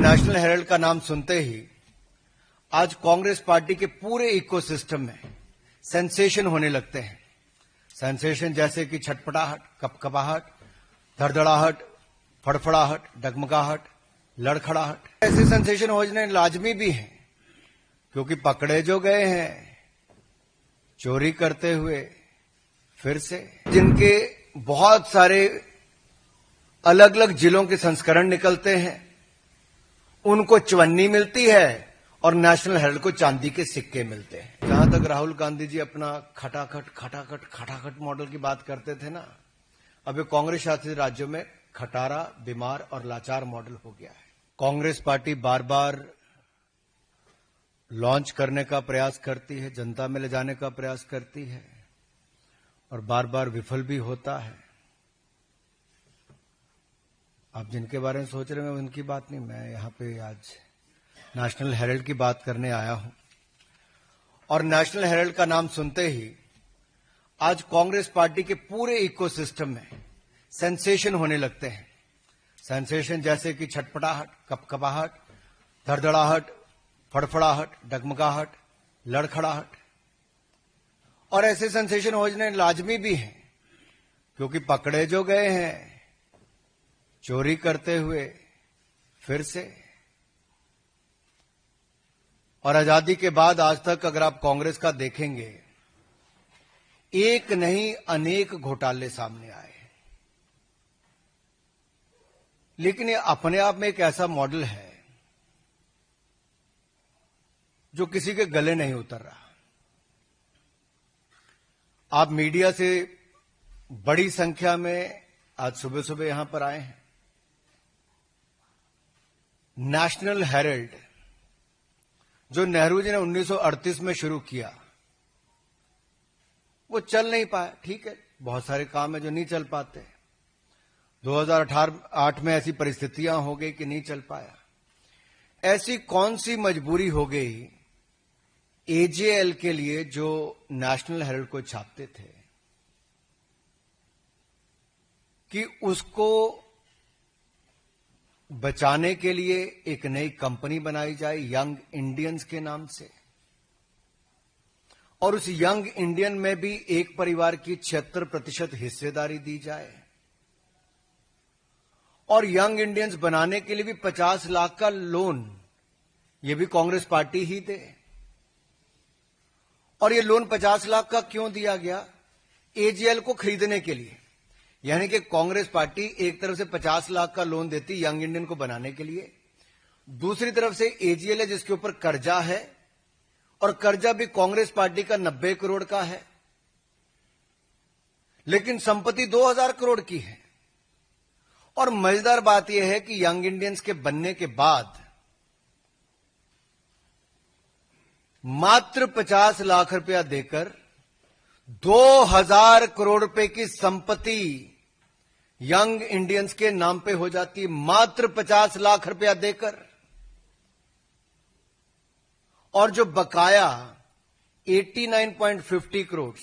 National Herald का नाम सुनते ही आज कांग्रेस पार्टी के पूरे इकोसिस्टम में सेंसेशन होने लगते हैं। सेंसेशन जैसे कि छटपटाहट, कपकपाहट, धड़धड़ाहट, फड़फड़ाहट, डगमगाहट, लड़खड़ाहट। ऐसे सेंसेशन होने लाजमी भी हैं क्योंकि पकड़े जो गए हैं चोरी करते हुए फिर से, जिनके बहुत सारे अलग अलग जिलों के संस्करण निकलते हैं, उनको चवन्नी मिलती है और नेशनल हेराल्ड को चांदी के सिक्के मिलते हैं। जहां तक राहुल गांधी जी अपना खटाखट मॉडल की बात करते थे ना, अब ये कांग्रेस शासित राज्यों में खटारा, बीमार और लाचार मॉडल हो गया है। कांग्रेस पार्टी बार बार लॉन्च करने का प्रयास करती है, जनता में ले जाने का प्रयास करती है और बार बार विफल भी होता है। आप जिनके बारे में सोच रहे हैं उनकी बात नहीं, मैं यहां पे आज नेशनल हेराल्ड की बात करने आया हूं। और नेशनल हेराल्ड का नाम सुनते ही आज कांग्रेस पार्टी के पूरे इकोसिस्टम में सेंसेशन होने लगते हैं। सेंसेशन जैसे कि छटपटाहट, कपकपाहट, धड़धड़ाहट, फड़फड़ाहट, डगमगाहट, लड़खड़ाहट। और ऐसे सेंसेशन होने लाजमी भी हैं क्योंकि पकड़े जो गए हैं चोरी करते हुए फिर से। और आजादी के बाद आज तक अगर आप कांग्रेस का देखेंगे, एक नहीं अनेक घोटाले सामने आए, लेकिन ये अपने आप में एक ऐसा मॉडल है जो किसी के गले नहीं उतर रहा। आप मीडिया से बड़ी संख्या में आज सुबह सुबह यहां पर आए हैं। नेशनल हेराल्ड जो नेहरू जी ने 1938 में शुरू किया, वो चल नहीं पाया। ठीक है, बहुत सारे काम है जो नहीं चल पाते। 2008 में ऐसी परिस्थितियां हो गई कि नहीं चल पाया। ऐसी कौन सी मजबूरी हो गई एजेएल के लिए जो नेशनल हेराल्ड को छापते थे कि उसको बचाने के लिए एक नई कंपनी बनाई जाए यंग इंडियंस के नाम से, और उस यंग इंडियन में भी एक परिवार की 76% हिस्सेदारी दी जाए, और यंग इंडियंस बनाने के लिए भी 50 लाख का लोन ये भी कांग्रेस पार्टी ही दे। और ये लोन 50 लाख का क्यों दिया गया? एजेएल को खरीदने के लिए। यानी कि कांग्रेस पार्टी एक तरफ से 50 लाख का लोन देती यंग इंडियन को बनाने के लिए, दूसरी तरफ से एजेएल है जिसके ऊपर कर्जा है, और कर्जा भी कांग्रेस पार्टी का 90 करोड़ का है, लेकिन संपत्ति 2000 करोड़ की है। और मजेदार बात यह है कि यंग इंडियंस के बनने के बाद मात्र 50 लाख रुपया देकर 2000 करोड़ रुपए की संपत्ति यंग इंडियंस के नाम पे हो जाती है, मात्र 50 लाख रुपया देकर। और जो बकाया 89.50 करोड़,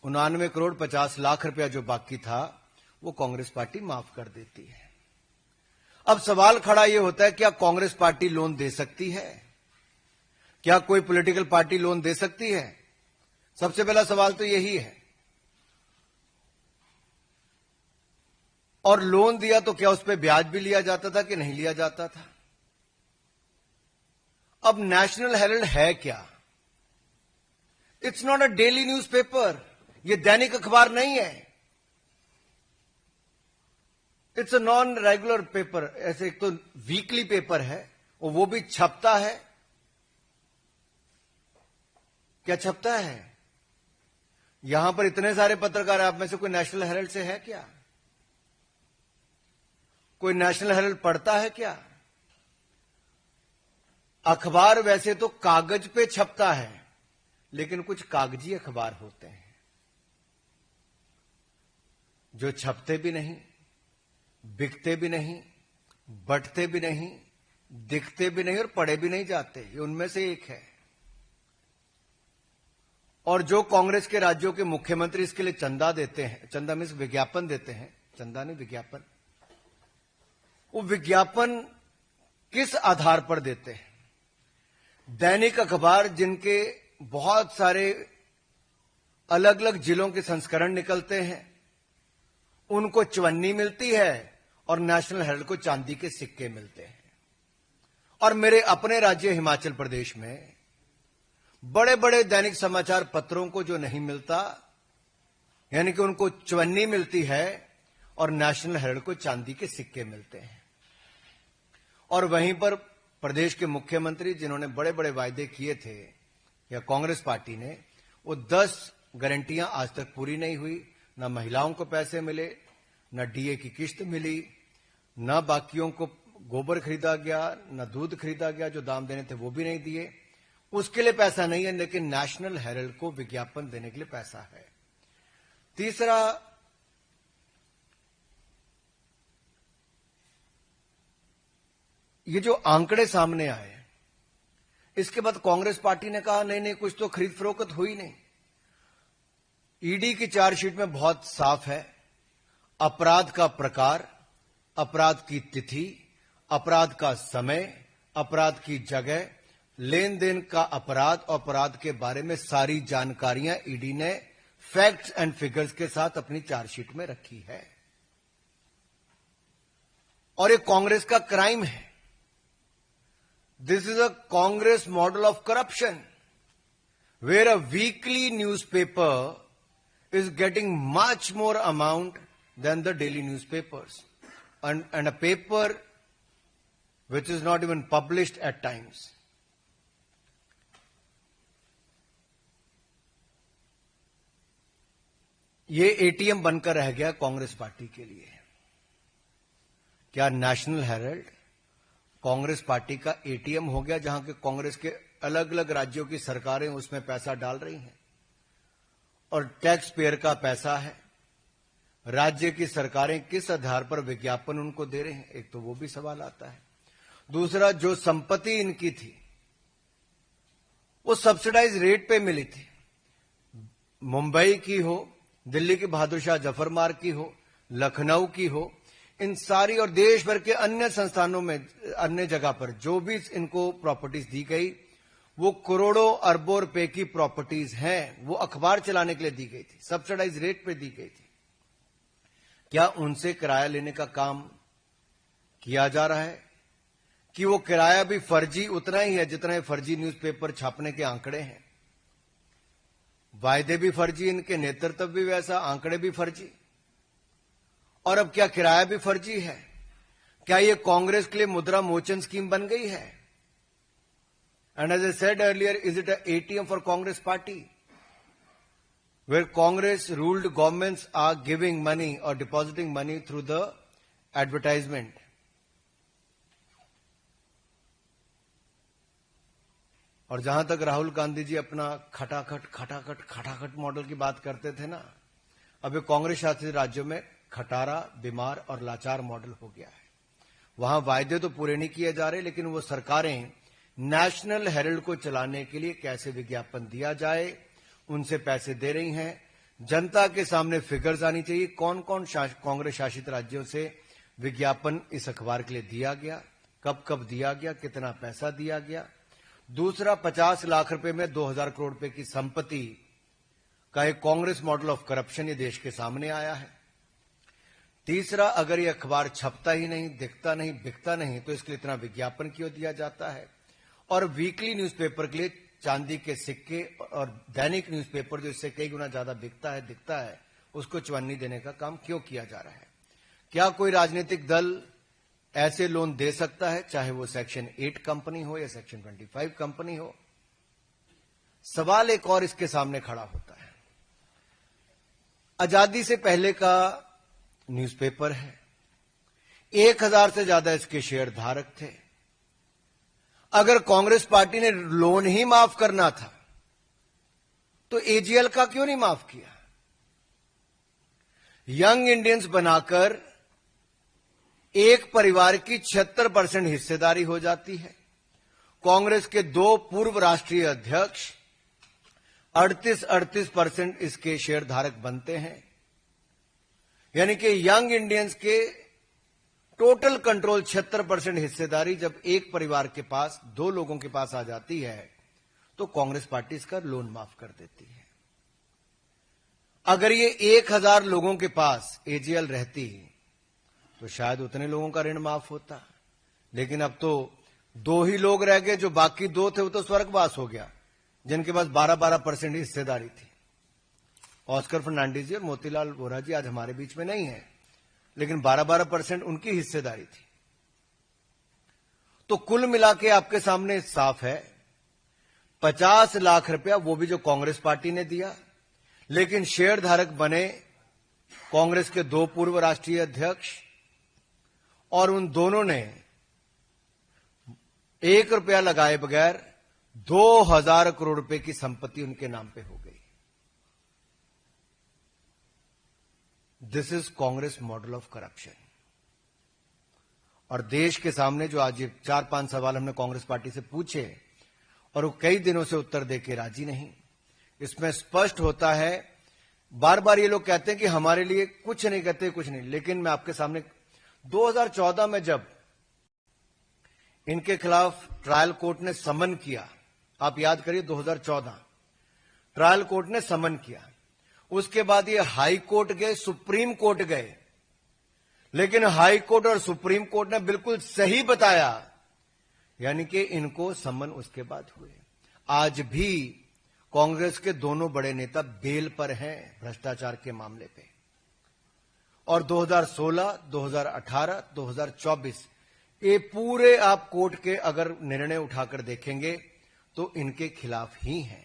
99 करोड़ 50 लाख रुपया जो बाकी था, वो कांग्रेस पार्टी माफ कर देती है। अब सवाल खड़ा यह होता है, क्या कांग्रेस पार्टी लोन दे सकती है? क्या कोई पॉलिटिकल पार्टी लोन दे सकती है? सबसे पहला सवाल तो यही है। और लोन दिया तो क्या उस पर ब्याज भी लिया जाता था कि नहीं लिया जाता था? अब नेशनल हेराल्ड है क्या? It's not a daily newspaper, ये दैनिक अखबार नहीं है। It's a non regular paper. ऐसे एक तो वीकली पेपर है और वो भी छपता है। क्या छपता है? यहां पर इतने सारे पत्रकार, आप में से कोई नेशनल हेराल्ड से है क्या? कोई नेशनल हेराल्ड पढ़ता है क्या? अखबार वैसे तो कागज पे छपता है, लेकिन कुछ कागजी अखबार होते हैं जो छपते भी नहीं, बिकते भी नहीं, बंटते भी नहीं, दिखते भी नहीं और पढ़े भी नहीं जाते। ये उनमें से एक है। और जो कांग्रेस के राज्यों के मुख्यमंत्री इसके लिए चंदा देते हैं, चंदा मीन्स विज्ञापन देते हैं, चंदा नहीं विज्ञापन, वो विज्ञापन किस आधार पर देते हैं? दैनिक अखबार जिनके बहुत सारे अलग अलग जिलों के संस्करण निकलते हैं, उनको चवन्नी मिलती है और नेशनल हेराल्ड को चांदी के सिक्के मिलते हैं। और मेरे अपने राज्य हिमाचल प्रदेश में बड़े बड़े दैनिक समाचार पत्रों को जो नहीं मिलता, यानी कि उनको चवन्नी मिलती है और नेशनल हेराल्ड को चांदी के सिक्के मिलते हैं। और वहीं पर प्रदेश के मुख्यमंत्री जिन्होंने बड़े बड़े वायदे किए थे, या कांग्रेस पार्टी ने, वो 10 गारंटियां आज तक पूरी नहीं हुई। न महिलाओं को पैसे मिले, न डीए की किश्त मिली, न बाकियों को गोबर खरीदा गया, न दूध खरीदा गया, जो दाम देने थे वो भी नहीं दिए। उसके लिए पैसा नहीं है, लेकिन नेशनल हेराल्ड को विज्ञापन देने के लिए पैसा है। तीसरा, ये जो आंकड़े सामने आए, इसके बाद कांग्रेस पार्टी ने कहा नहीं नहीं, कुछ तो खरीद फरोख्त हुई नहीं। ईडी की चार्जशीट में बहुत साफ है, अपराध का प्रकार, अपराध की तिथि, अपराध का समय, अपराध की जगह, लेन देन का अपराध और अपराध के बारे में सारी जानकारियां ईडी ने फैक्ट्स एंड फिगर्स के साथ अपनी चार्जशीट में रखी है। और ये कांग्रेस का क्राइम है। This is a Congress model of corruption, where a weekly newspaper is getting much more amount than the daily newspapers, and a paper which is not even published at times. ये ATM बनकर रह गया Congress party के लिए। क्या national Herald Congress party का ATM हो गया, जहां के कांग्रेस के अलग अलग राज्यों की सरकारें उसमें पैसा डाल रही हैं और टैक्स पेयर का पैसा है? राज्य की सरकारें किस आधार पर विज्ञापन उनको दे रहे हैं? एक तो वो भी सवाल आता है। दूसरा, जो संपत्ति इनकी थी वो सब्सिडाइज रेट पे मिली थी। मुंबई की हो, दिल्ली की बहादुर शाह जफर मार्ग की हो, लखनऊ की हो, इन सारी और देश भर के अन्य संस्थानों में, अन्य जगह पर जो भी इनको प्रॉपर्टीज दी गई, वो करोड़ों अरबों रुपए की प्रॉपर्टीज हैं। वो अखबार चलाने के लिए दी गई थी, सब्सिडाइज रेट पे दी गई थी। क्या उनसे किराया लेने का काम किया जा रहा है कि वो किराया भी फर्जी उतना ही है जितना फर्जी न्यूज़पेपर छापने के आंकड़े हैं? वायदे भी फर्जी, इनके नेतृत्व भी वैसा, आंकड़े भी फर्जी। और अब क्या किराया भी फर्जी है? क्या ये कांग्रेस के लिए मुद्रा मोचन स्कीम बन गई है? And as I said earlier, is it an ATM for Congress party, where Congress ruled governments are giving money or depositing money through the advertisement? और जहां तक राहुल गांधी जी अपना खटाखट मॉडल की बात करते थे ना, अब ये कांग्रेस शासित राज्यों में खटारा, बीमार और लाचार मॉडल हो गया है। वहां वायदे तो पूरे नहीं किए जा रहे, लेकिन वो सरकारें नेशनल हेराल्ड को चलाने के लिए कैसे विज्ञापन दिया जाए, उनसे पैसे दे रही हैं। जनता के सामने फिगर्स आनी चाहिए, कौन कौन कांग्रेस शासित राज्यों से विज्ञापन इस अखबार के लिए दिया गया, कब कब दिया गया, कितना पैसा दिया गया। दूसरा, 50 लाख रुपए में 2000 करोड़ रुपए की संपत्ति का एक कांग्रेस मॉडल ऑफ करप्शन ये देश के सामने आया है। तीसरा, अगर ये अखबार छपता ही नहीं, दिखता नहीं, बिकता नहीं, तो इसके लिए इतना विज्ञापन क्यों दिया जाता है? और वीकली न्यूज़पेपर के लिए चांदी के सिक्के और दैनिक न्यूज़पेपर जो इससे कई गुना ज्यादा बिकता है, दिखता है, उसको चवन्नी देने का काम क्यों किया जा रहा है? क्या कोई राजनीतिक दल ऐसे लोन दे सकता है, चाहे वो सेक्शन 8 कंपनी हो या सेक्शन 25 कंपनी हो? सवाल एक और इसके सामने खड़ा होता है। आजादी से पहले का न्यूज़पेपर है, 1000 से ज्यादा इसके शेयर धारक थे। अगर कांग्रेस पार्टी ने लोन ही माफ करना था तो एजीएल का क्यों नहीं माफ किया? यंग इंडियंस बनाकर एक परिवार की 76% हिस्सेदारी हो जाती है। कांग्रेस के 2 पूर्व राष्ट्रीय अध्यक्ष 38% इसके शेयर धारक बनते हैं। यानी कि यंग इंडियंस के टोटल कंट्रोल 76% हिस्सेदारी जब एक परिवार के पास, दो लोगों के पास आ जाती है तो कांग्रेस पार्टी इसका लोन माफ कर देती है। अगर ये 1000 लोगों के पास एजीएल रहती तो शायद उतने लोगों का ऋण माफ होता, लेकिन अब तो 2 ही लोग रह गए, जो बाकी 2 थे वो तो स्वर्गवास हो गया, जिनके पास 12% हिस्सेदारी थी। ऑस्कर फर्नांडिस जी और मोतीलाल वोरा जी आज हमारे बीच में नहीं है, लेकिन 12% उनकी हिस्सेदारी थी। तो कुल मिला के आपके सामने साफ है, 50 लाख रुपया वो भी जो कांग्रेस पार्टी ने दिया, लेकिन शेयर धारक बने कांग्रेस के 2 पूर्व राष्ट्रीय अध्यक्ष, और उन दोनों ने 1 रुपया लगाए बगैर 2000 करोड़ रुपए की संपत्ति उनके नाम पे हो गई। This is Congress model of corruption. और देश के सामने जो आज 4-5 सवाल हमने कांग्रेस पार्टी से पूछे और वो कई दिनों से उत्तर देके राजी नहीं, इसमें स्पष्ट होता है। बार बार ये लोग कहते हैं कि हमारे लिए कुछ नहीं कहते, कुछ नहीं, लेकिन मैं आपके सामने 2014 में जब इनके खिलाफ ट्रायल कोर्ट ने समन किया, आप याद करिए 2014 ट्रायल कोर्ट ने समन किया, उसके बाद ये हाई कोर्ट गए, सुप्रीम कोर्ट गए, लेकिन हाई कोर्ट और सुप्रीम कोर्ट ने बिल्कुल सही बताया, यानी कि इनको समन उसके बाद हुए। आज भी कांग्रेस के दोनों बड़े नेता बेल पर हैं भ्रष्टाचार के मामले पे, और 2016, 2018, 2024 ये पूरे आप कोर्ट के अगर निर्णय उठाकर देखेंगे तो इनके खिलाफ ही हैं।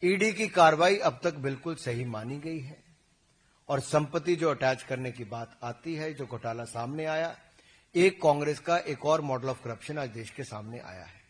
ईडी की कार्रवाई अब तक बिल्कुल सही मानी गई है, और संपत्ति जो अटैच करने की बात आती है, जो घोटाला सामने आया, एक कांग्रेस का एक और मॉडल ऑफ करप्शन आज देश के सामने आया है।